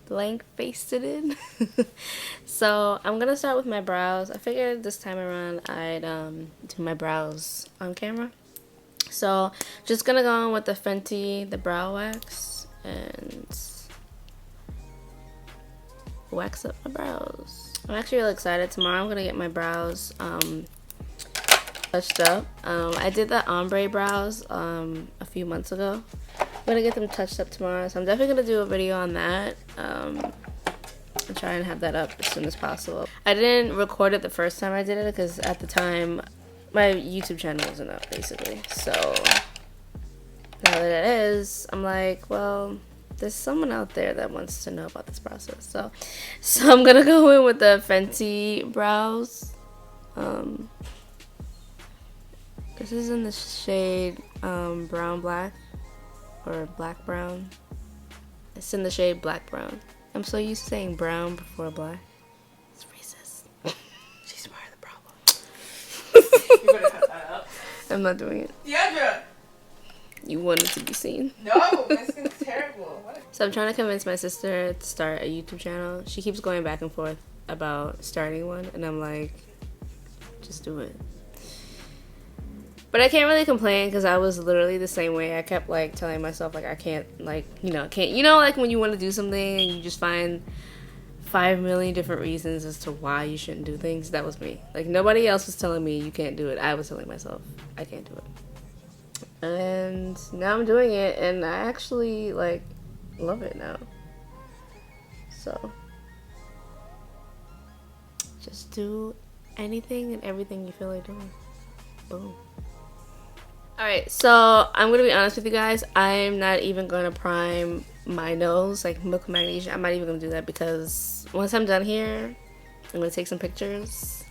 blank faced it in. So I'm gonna start with my brows. I figured this time around I'd do my brows on camera. So just gonna go on with the Fenty, the brow wax, and wax up my brows. I'm actually really excited. Tomorrow I'm gonna get my brows touched up. I did the ombre brows a few months ago. I'm gonna get them touched up tomorrow, so I'm definitely gonna do a video on that and try and have that up as soon as possible. I didn't record it the first time I did it because at the time my YouTube channel wasn't up, basically. So now that it is, I'm like, well, there's someone out there that wants to know about this process. So I'm gonna go in with the Fenty brows. This is in the shade brown black or black brown. It's in the shade black brown. I'm so used to saying brown before black. It's racist. She's part of the problem. You better cut that up. I'm not doing it. Deandra! You want it to be seen. No, my skin's terrible. What? So I'm trying to convince my sister to start a YouTube channel. She keeps going back and forth about starting one, and I'm like, just do it. But I can't really complain because I was literally the same way. I kept like telling myself like I can't, like, can't, like when you want to do something and you just find 5 million different reasons as to why you shouldn't do things. That was me. Like nobody else was telling me you can't do it. I was telling myself I can't do it. And now I'm doing it and I actually like love it now. So just do anything and everything you feel like doing. Boom. Alright, so I'm going to be honest with you guys. I'm not even going to prime my nose, like milk magnesia. I'm not even going to do that because once I'm done here, I'm going to take some pictures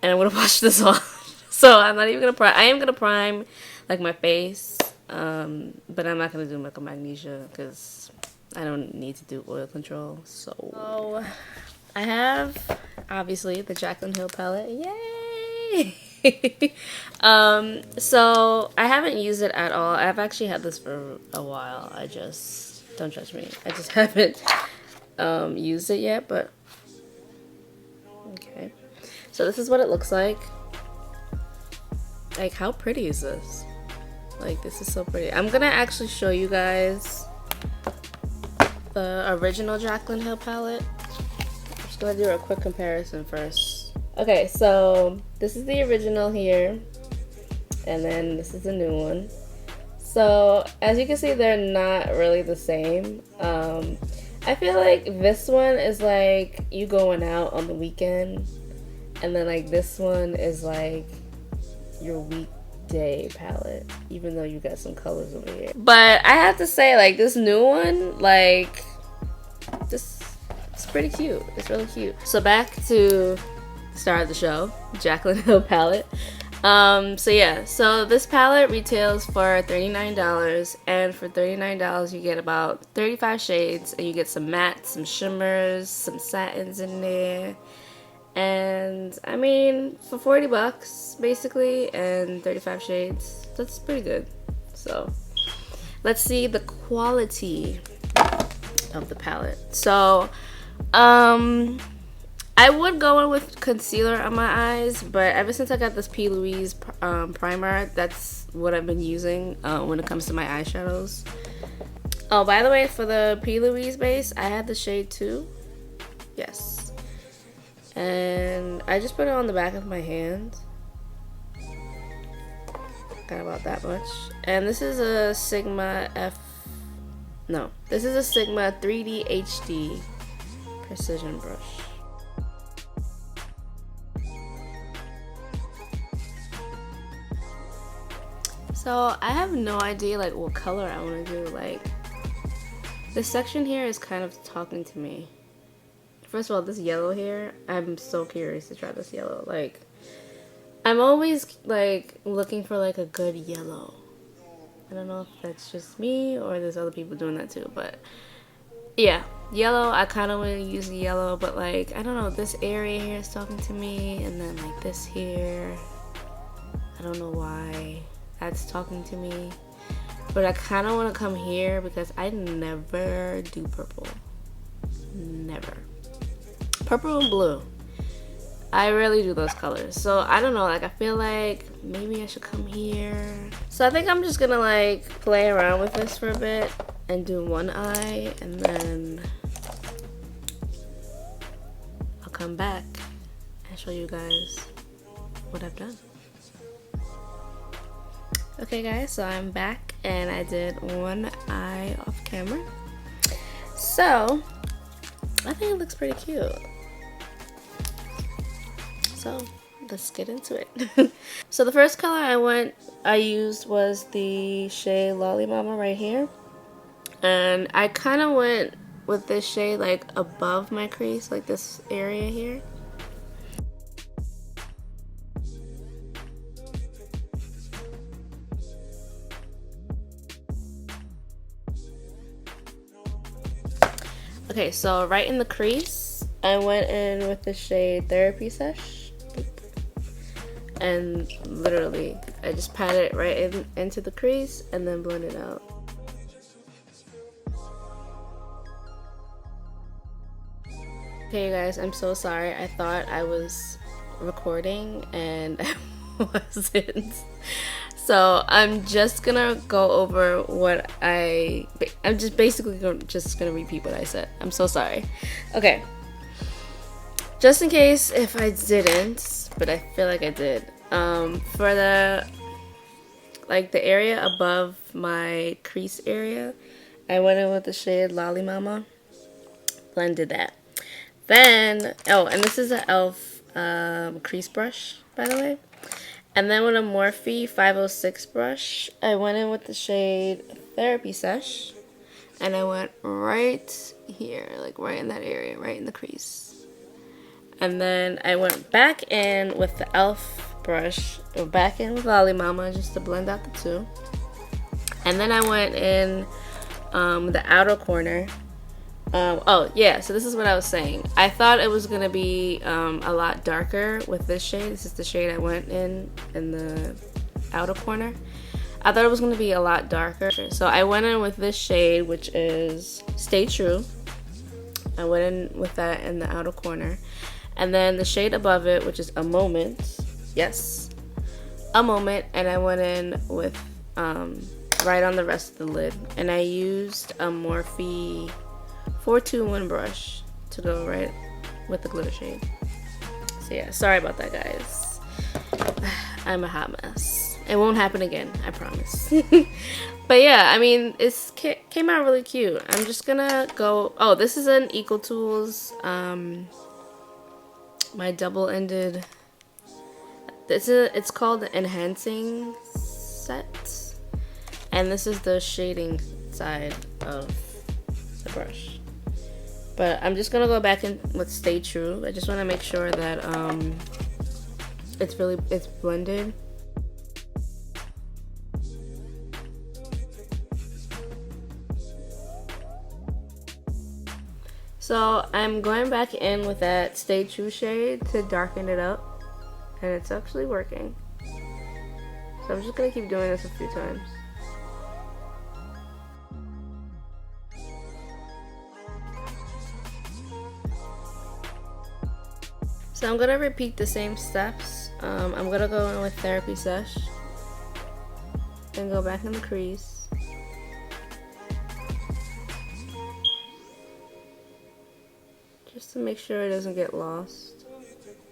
and I'm going to wash this off. So I'm not even going to prime. I am going to prime like my face, but I'm not going to do milk magnesia because I don't need to do oil control. So I have, obviously, the Jaclyn Hill palette. Yay! So I haven't used it at all. I've actually had this for a while. Don't judge me. I just haven't used it yet, but okay. So this is what it looks like. Like, how pretty is this? Like, this is so pretty. I'm gonna actually show you guys the original Jaclyn Hill palette. I'm just gonna do a quick comparison first. Okay, so this is the original here, and then this is the new one. So as you can see, they're not really the same. I feel like this one is like you going out on the weekend, and then like this one is like your weekday palette, even though you got some colors over here. But I have to say, like, this new one, like, this, it's pretty cute. It's really cute. So back to star of the show, Jaclyn Hill palette. So yeah, so this palette retails for $39, and for $39 you get about 35 shades, and you get some mattes, some shimmers, some satins in there. And I mean, for 40 bucks basically, and 35 shades, that's pretty good. So let's see the quality of the palette. So I would go in with concealer on my eyes, but ever since I got this P. Louise primer, that's what I've been using when it comes to my eyeshadows. Oh, by the way, for the P. Louise base, I had the shade 2. Yes. And I just put it on the back of my hand. Got about that much. And this is a Sigma this is a Sigma 3D HD precision brush. So I have no idea like what color I want to do. Like, this section here is kind of talking to me. First of all, this yellow here, I'm so curious to try this yellow. Like, I'm always like looking for like a good yellow. I don't know if that's just me or there's other people doing that too, but yeah, yellow. I kind of want to use yellow, but like, I don't know, this area here is talking to me, and then like this here, I don't know why that's talking to me, but I kind of want to come here because I never do purple. never. Purple and blue. I rarely do those colors. So I don't know, like I feel like maybe I should come here. So I think I'm just gonna like play around with this for a bit and do one eye, and then I'll come back and show you guys what I've done. Okay guys, so I'm back and I did one eye off camera. So I think it looks pretty cute. So let's get into it. So the first color I used was the shade Lolly Mama right here. And I kind of went with this shade like above my crease, like this area here. Okay, so right in the crease, I went in with the shade Therapy Sesh. And literally, I just pat it right into the crease and then blend it out. Okay, you guys, I'm so sorry. I thought I was recording and I wasn't. So I'm just gonna go over what I'm just basically just gonna repeat what I said. I'm so sorry. Okay. Just in case if I didn't, but I feel like I did. For the area above my crease area, I went in with the shade Lolly Mama. Blended that. Then, oh, and this is an e.l.f. Crease brush, by the way. And then with a Morphe 506 brush, I went in with the shade Therapy Sesh. And I went right here, like right in that area, right in the crease. And then I went back in with the e.l.f. brush, or back in with Lolly Mama just to blend out the two. And then I went in the outer corner. Oh yeah, so this is what I was saying. I thought it was gonna be a lot darker with this shade. This is the shade I went in the outer corner. I thought it was gonna be a lot darker. So I went in with this shade, which is Stay True. I went in with that in the outer corner. And then the shade above it, which is A Moment. Yes, A Moment. And I went in with right on the rest of the lid. And I used a Morphe 421 brush to go right with the glitter shade. So yeah, sorry about that, guys. I'm a hot mess. It won't happen again, I promise. But yeah, I mean, it came out really cute. I'm just gonna go. Oh, this is an Equal Tools. My double-ended. It's called the Enhancing Set, and this is the shading side of the brush. But I'm just gonna go back in with Stay True. I just want to make sure that it's blended. So I'm going back in with that Stay True shade to darken it up, and it's actually working. So I'm just gonna keep doing this a few times. So I'm gonna repeat the same steps. I'm gonna go in with Therapy Sesh and go back in the crease. Just to make sure it doesn't get lost,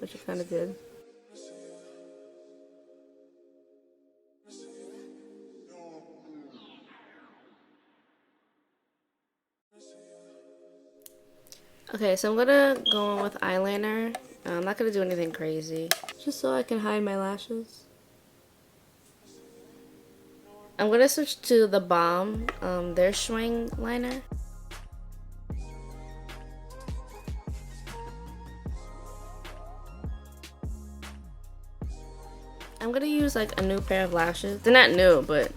which it kind of did. Okay, so I'm gonna go in with eyeliner. I'm not gonna do anything crazy, just so I can hide my lashes. I'm gonna switch to the Balm, their Swing liner. I'm gonna use like a new pair of lashes. They're not new, but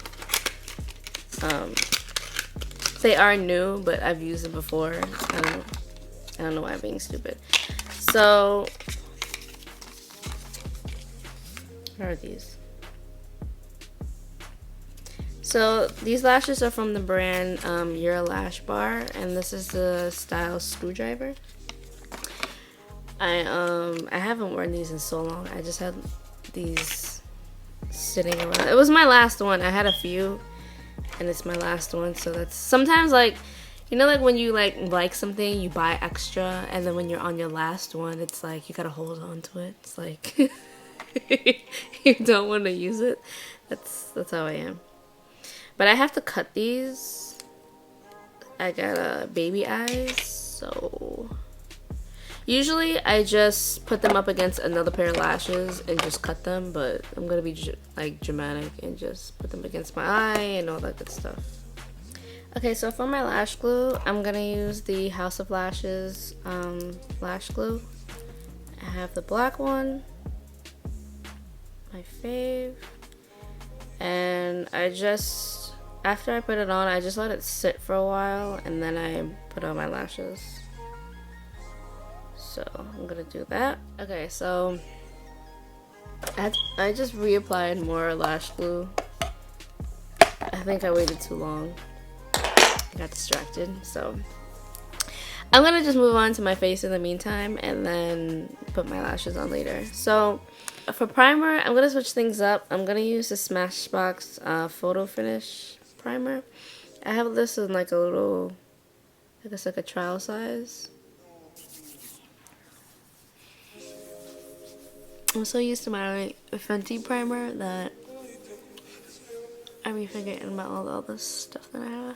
they are new, but I've used them before. I don't know why I'm being stupid. So, where are these? So these lashes are from the brand Your Lash Bar, and this is the style Screwdriver. I haven't worn these in so long. I just had these sitting around. It was my last one. I had a few, and it's my last one. So that's sometimes, like, you know, like when you like something, you buy extra, and then when you're on your last one, it's like you gotta hold on to it. It's like you don't want to use it. That's how I am. But I have to cut these. I got baby eyes, so usually I just put them up against another pair of lashes and just cut them, but I'm gonna be like dramatic and just put them against my eye and all that good stuff. Okay, so for my lash glue, I'm gonna use the House of Lashes lash glue. I have the black one, my fave, and I just, after I put it on, I just let it sit for a while and then I put on my lashes. So I'm gonna do that. Okay, so I just reapplied more lash glue. I think I waited too long. I got distracted, so I'm gonna just move on to my face in the meantime and then put my lashes on later. So for primer, I'm gonna switch things up. I'm gonna use the Smashbox Photo Finish primer. I have this in like a little, I guess like a trial size. I'm so used to my Fenty primer that I be forgetting about all this stuff that I have.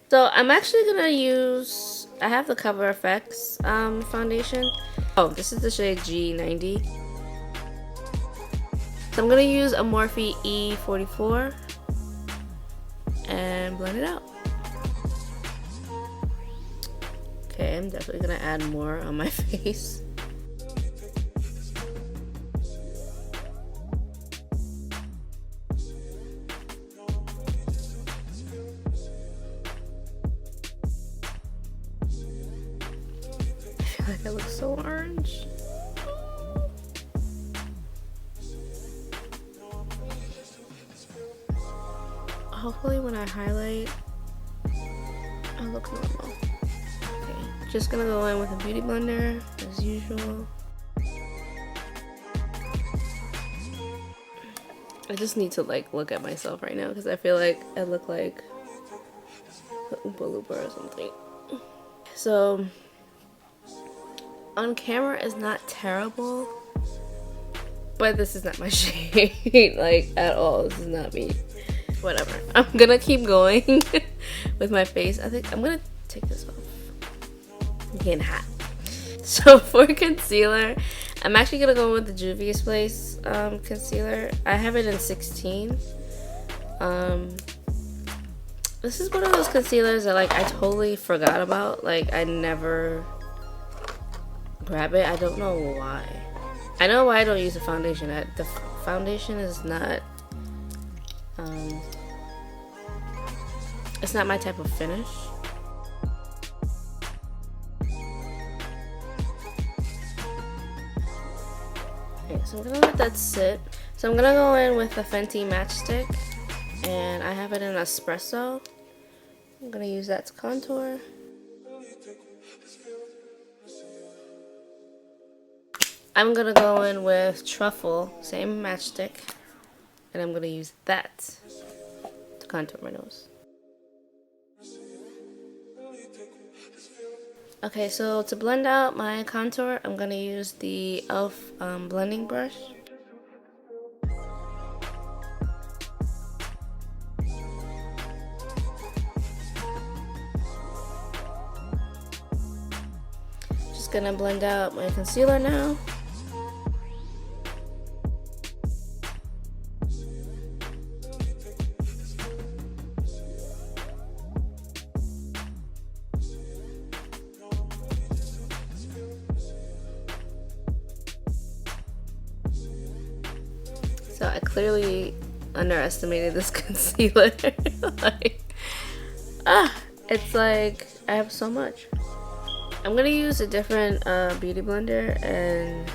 So I'm actually gonna use, I have the Cover FX foundation. Oh, this is the shade G90. So I'm gonna use a Morphe E44 and blend it out. Okay, I'm definitely gonna add more on my face. I feel like I look so orange. Hopefully when I highlight, I look normal. Okay, just gonna go in with a beauty blender as usual. I just need to like look at myself right now because I feel like I look like a Oompa Loompa or something. So on camera is not terrible, but this is not my shade, like at all. This is not me. Whatever. I'm gonna keep going with my face. I think I'm gonna take this off. I'm getting hot. So for concealer, I'm actually gonna go with the Juvia's Place concealer. I have it in 16. This is one of those concealers that like I totally forgot about. Like I never grab it. I don't know why. I know why I don't use the foundation. The foundation is not it's not my type of finish. Okay, so I'm gonna let that sit. So I'm gonna go in with the Fenty MatchStix, and I have it in Espresso. I'm gonna use that to contour. I'm gonna go in with Truffle, same matchstick, and I'm gonna use that to contour my nose. Okay, so to blend out my contour, I'm gonna use the e.l.f. blending brush. Just gonna blend out my concealer now. So I clearly underestimated this concealer. It's like I have so much. I'm gonna use a different beauty blender and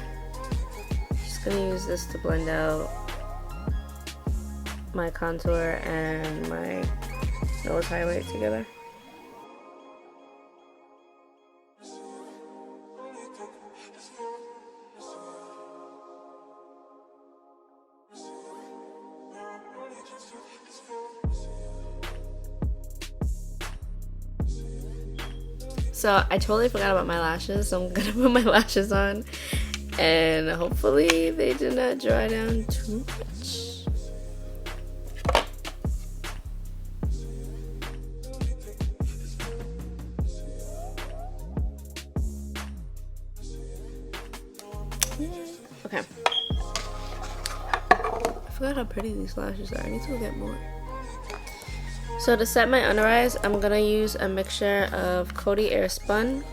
just gonna use this to blend out my contour and my nose highlight together. So I totally forgot about my lashes, so I'm gonna put my lashes on and hopefully they do not dry down too much. Okay. I forgot how pretty these lashes are. I need to get more. So to set my under eyes, I'm gonna use a mixture of Coty Airspun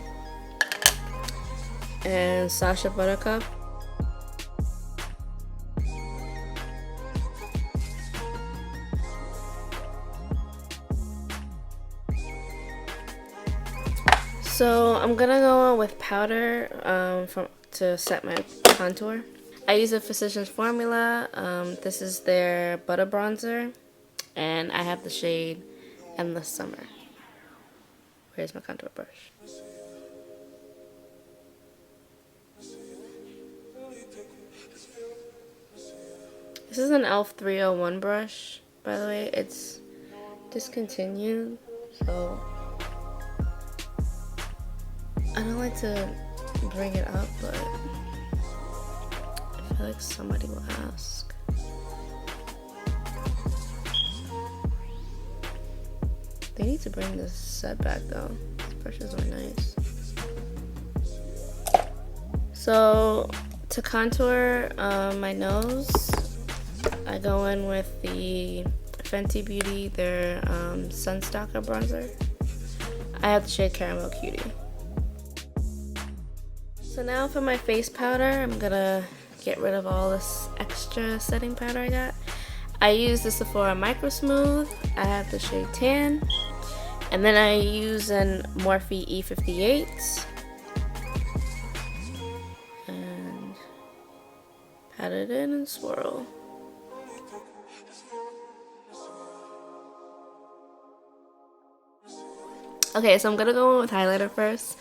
and Sacha Buttercup. So I'm gonna go on with powder to set my contour. I use a Physicians Formula. This is their Butter Bronzer. And I have the shade Endless Summer. Where's my contour brush? This is an e.l.f. 301 brush, by the way. It's discontinued, so I don't like to bring it up, but I feel like somebody will ask. They need to bring this set back though. These brushes are nice. So to contour my nose, I go in with the Fenty Beauty, their stalk'r bronzer. I have the shade Caramel Cutie. So now for my face powder, I'm gonna get rid of all this extra setting powder I got. I use the Sephora Mircrosmooth. I have the shade Tan. And then I use an Morphe E58. And pat it in and swirl. Okay, so I'm gonna go in with highlighter first.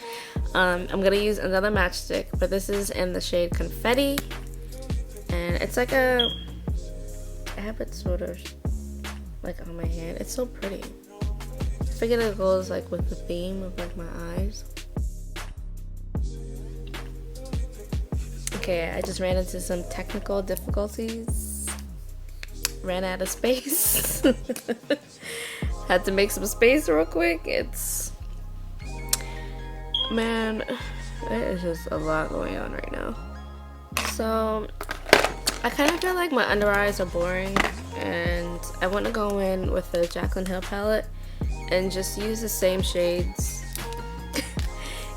I'm gonna use another MatchStix, but this is in the shade Confetti. And it's like a... I have it sort of like on my hand. It's so pretty. I figured it goes like with the theme of like my eyes. Okay, I just ran into some technical difficulties. Ran out of space. Had to make some space real quick. It's... Man, there is just a lot going on right now. So... I kind of feel like my under eyes are boring, and I want to go in with the Jaclyn Hill palette and just use the same shades.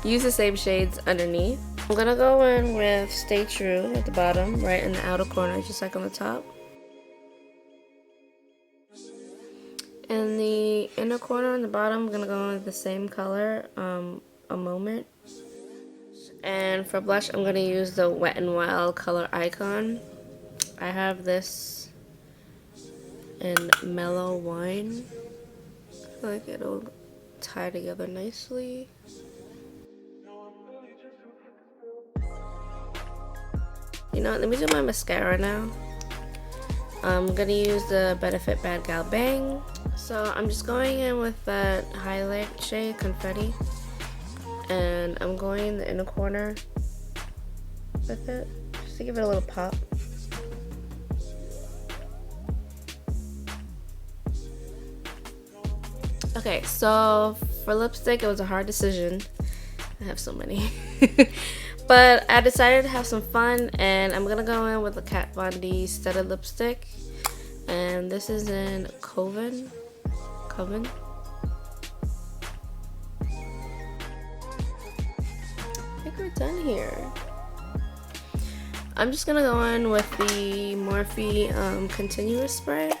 Use the same shades underneath. I'm gonna go in with Stay True at the bottom, right in the outer corner, just like on the top. In the inner corner on the bottom, I'm gonna go in with the same color, A Moment. And for blush, I'm gonna use the Wet n Wild color Icon. I have this in Mellow Wine. I feel like it'll tie together nicely. You know what, let me do my mascara now. I'm gonna use the Benefit Bad Gal Bang. So I'm just going in with that highlight shade, Confetti. And I'm going in the inner corner with it, just to give it a little pop. Okay, so for lipstick, it was a hard decision. I have so many. But I decided to have some fun, and I'm gonna go in with the Kat Von D Studded Lipstick. And this is in Coven. I think we're done here. I'm just gonna go in with the Morphe Continuous Spray.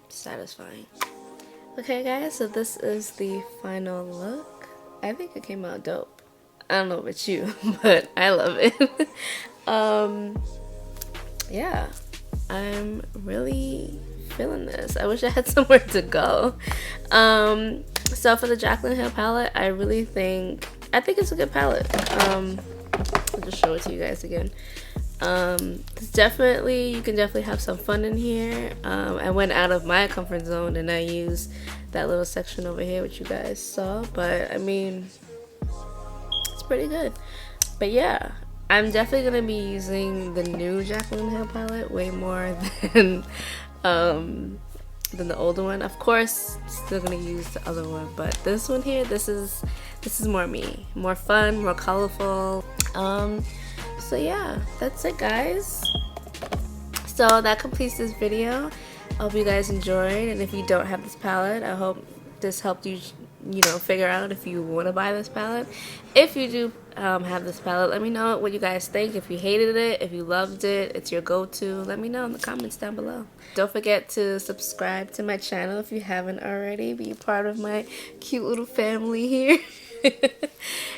Satisfying. Okay guys, so this is the final look. I think it came out dope. I don't know about you, but I love it. Yeah. I'm really feeling this. I wish I had somewhere to go. So for the Jaclyn Hill palette, I think it's a good palette. I'll just show it to you guys again. It's definitely, you can definitely have some fun in here. I went out of my comfort zone and I used that little section over here which you guys saw, but I mean, it's pretty good. But yeah, I'm definitely gonna be using the new Jaclyn Hill palette way more than the older one. Of course, still gonna use the other one, but this one here, this is more me, more fun, more colorful. So yeah, that's it, guys. So that completes this video. I hope you guys enjoyed, and if you don't have this palette, I hope this helped you, figure out if you want to buy this palette. If you do have this palette, let me know what you guys think. If you hated it, if you loved it, it's your go-to, let me know in the comments down below. Don't forget to subscribe to my channel if you haven't already. Be part of my cute little family here.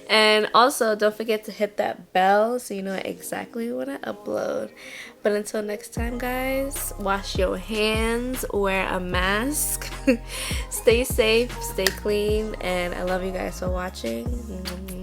And also don't forget to hit that bell so you know exactly when I upload. But until next time, guys, wash your hands, wear a mask, stay safe, stay clean, and I love you guys for watching.